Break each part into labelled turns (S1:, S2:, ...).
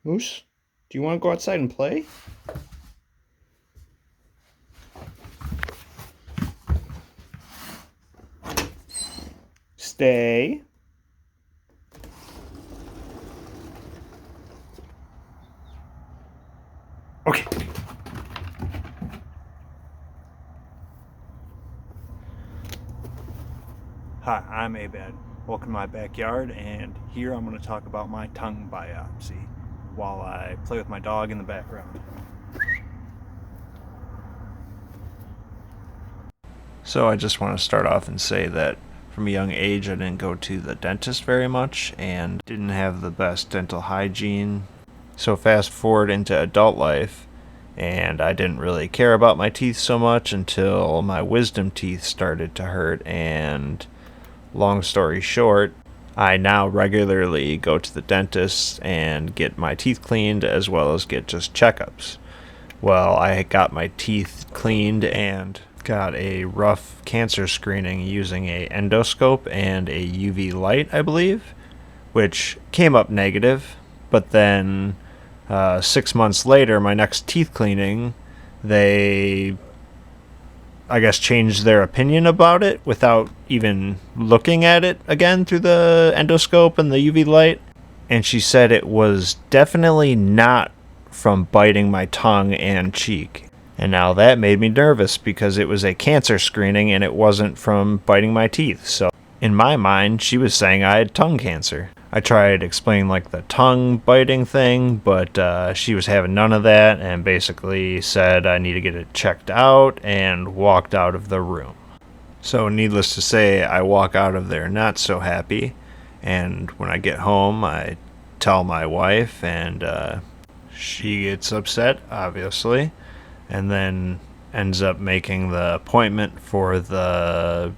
S1: Moose, do you want to go outside and play? Stay. Okay. Hi, I'm Abed. Welcome to my backyard, and here I'm going to talk about my tongue biopsy while I play with my dog in the background. So I just want to start off and say that from a young age I didn't go to the dentist very much and didn't have the best dental hygiene. So fast forward into adult life, and I didn't really care about my teeth so much until my wisdom teeth started to hurt, and long story short, I now regularly go to the dentist and get my teeth cleaned as well as get just checkups. Well, I got my teeth cleaned and got a rough cancer screening using a endoscope and a UV light, I believe, which came up negative. But then 6 months later, my next teeth cleaning, they, I guess, changed their opinion about it without even looking at it again through the endoscope and the UV light. And she said it was definitely not from biting my tongue and cheek. And now that made me nervous because it was a cancer screening and it wasn't from biting my teeth. So in my mind, she was saying I had tongue cancer. I tried explaining like the tongue biting thing, but she was having none of that and basically said I need to get it checked out and walked out of the room. So needless to say, I walk out of there not so happy. And when I get home, I tell my wife, and she gets upset, obviously, and then ends up making the appointment for the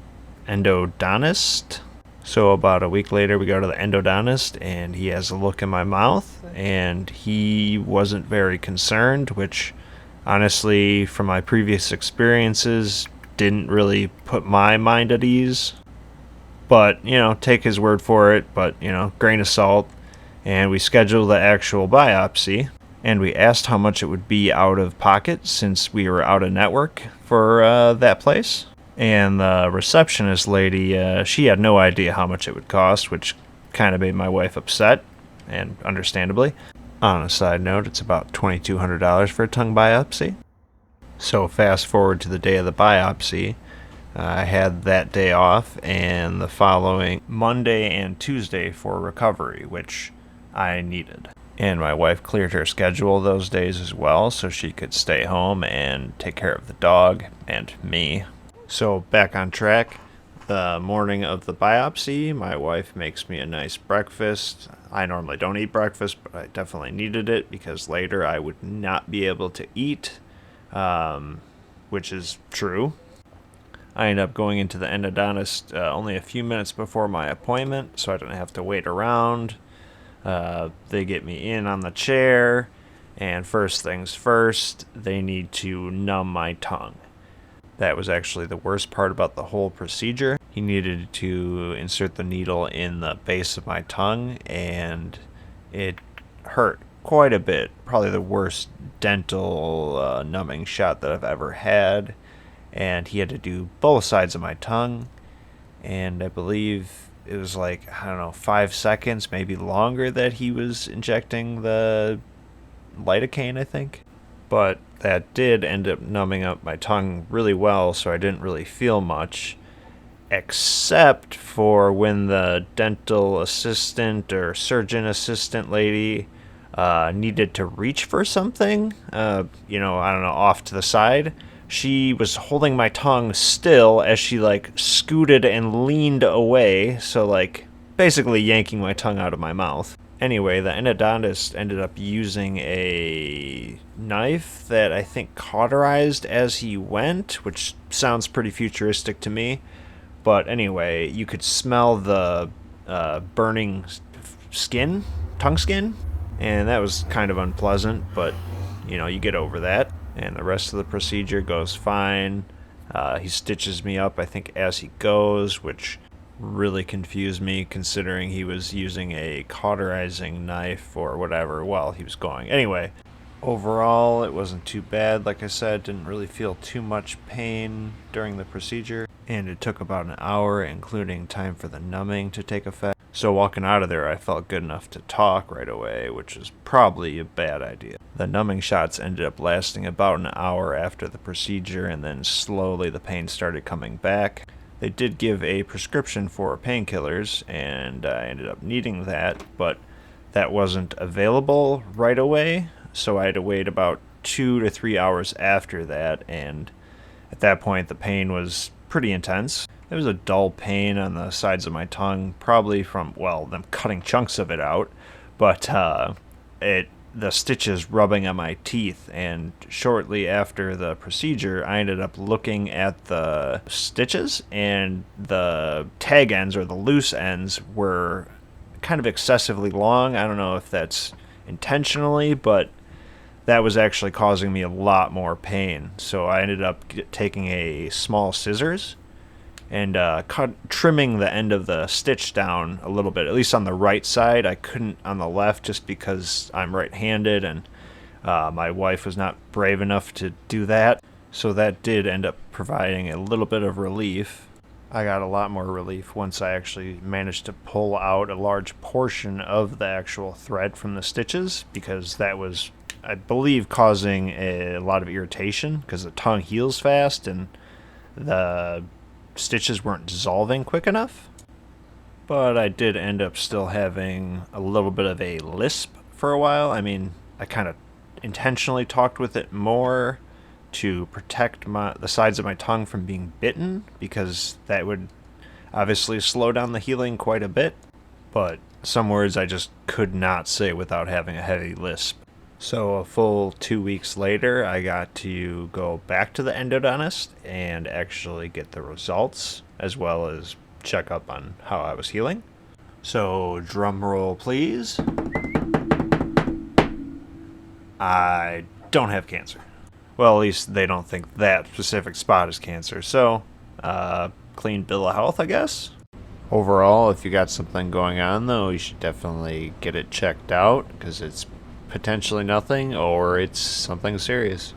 S1: endodontist. So about a week later, we go to the endodontist, and he has a look in my mouth, and he wasn't very concerned, which honestly, from my previous experiences, didn't really put my mind at ease. But, take his word for it, but, grain of salt. And we scheduled the actual biopsy, and we asked how much it would be out of pocket since we were out of network for that place. And the receptionist lady, she had no idea how much it would cost, which kind of made my wife upset, and understandably. On a side note, it's about $2,200 for a tongue biopsy. So fast forward to the day of the biopsy, I had that day off and the following Monday and Tuesday for recovery, which I needed. And my wife cleared her schedule those days as well so she could stay home and take care of the dog and me. So back on track, the morning of the biopsy, my wife makes me a nice breakfast. I normally don't eat breakfast, but I definitely needed it because later I would not be able to eat, which is true. I ended up going into the endodontist only a few minutes before my appointment, so I didn't have to wait around. They get me in on the chair, and first things first, they need to numb my tongue. That was actually the worst part about the whole procedure. He needed to insert the needle in the base of my tongue, and it hurt quite a bit. Probably the worst dental numbing shot that I've ever had. And he had to do both sides of my tongue, and I believe it was like, I don't know, 5 seconds, maybe longer, that he was injecting the lidocaine, I think. But that did end up numbing up my tongue really well, so I didn't really feel much, except for when the dental assistant or surgeon assistant lady needed to reach for something, I don't know, off to the side. She was holding my tongue still as she scooted and leaned away, so basically yanking my tongue out of my mouth. Anyway, the endodontist ended up using a knife that I think cauterized as he went, which sounds pretty futuristic to me. But anyway, you could smell the burning tongue skin, and that was kind of unpleasant, but you get over that. And the rest of the procedure goes fine. He stitches me up, I think, as he goes, which really confused me considering he was using a cauterizing knife or whatever while he was going. Anyway, overall, it wasn't too bad. Like I said, didn't really feel too much pain during the procedure, and it took about an hour, including time for the numbing to take effect. So walking out of there, I felt good enough to talk right away, which is probably a bad idea. The numbing shots ended up lasting about an hour after the procedure, and then slowly the pain started coming back. They did give a prescription for painkillers, and I ended up needing that, but that wasn't available right away, so I had to wait about 2 to 3 hours after that, and at that point the pain was pretty intense. There was a dull pain on the sides of my tongue, probably from, well, them cutting chunks of it out, but the stitches rubbing on my teeth, and shortly after the procedure, I ended up looking at the stitches, and the tag ends, or the loose ends, were kind of excessively long. I don't know if that's intentionally, but that was actually causing me a lot more pain. So I ended up taking a small scissors and trimming the end of the stitch down a little bit, at least on the right side. I couldn't on the left just because I'm right-handed, and my wife was not brave enough to do that. So that did end up providing a little bit of relief. I got a lot more relief once I actually managed to pull out a large portion of the actual thread from the stitches, because that was, I believe, causing a lot of irritation because the tongue heals fast and the stitches weren't dissolving quick enough. But I did end up still having a little bit of a lisp for a while. I mean, I kind of intentionally talked with it more to protect the sides of my tongue from being bitten, because that would obviously slow down the healing quite a bit. But some words I just could not say without having a heavy lisp. So a full 2 weeks later, I got to go back to the endodontist and actually get the results, as well as check up on how I was healing. So drum roll, please. I don't have cancer. Well, at least they don't think that specific spot is cancer. So, clean bill of health, I guess. Overall, if you got something going on, though, you should definitely get it checked out, because it's potentially nothing, or it's something serious.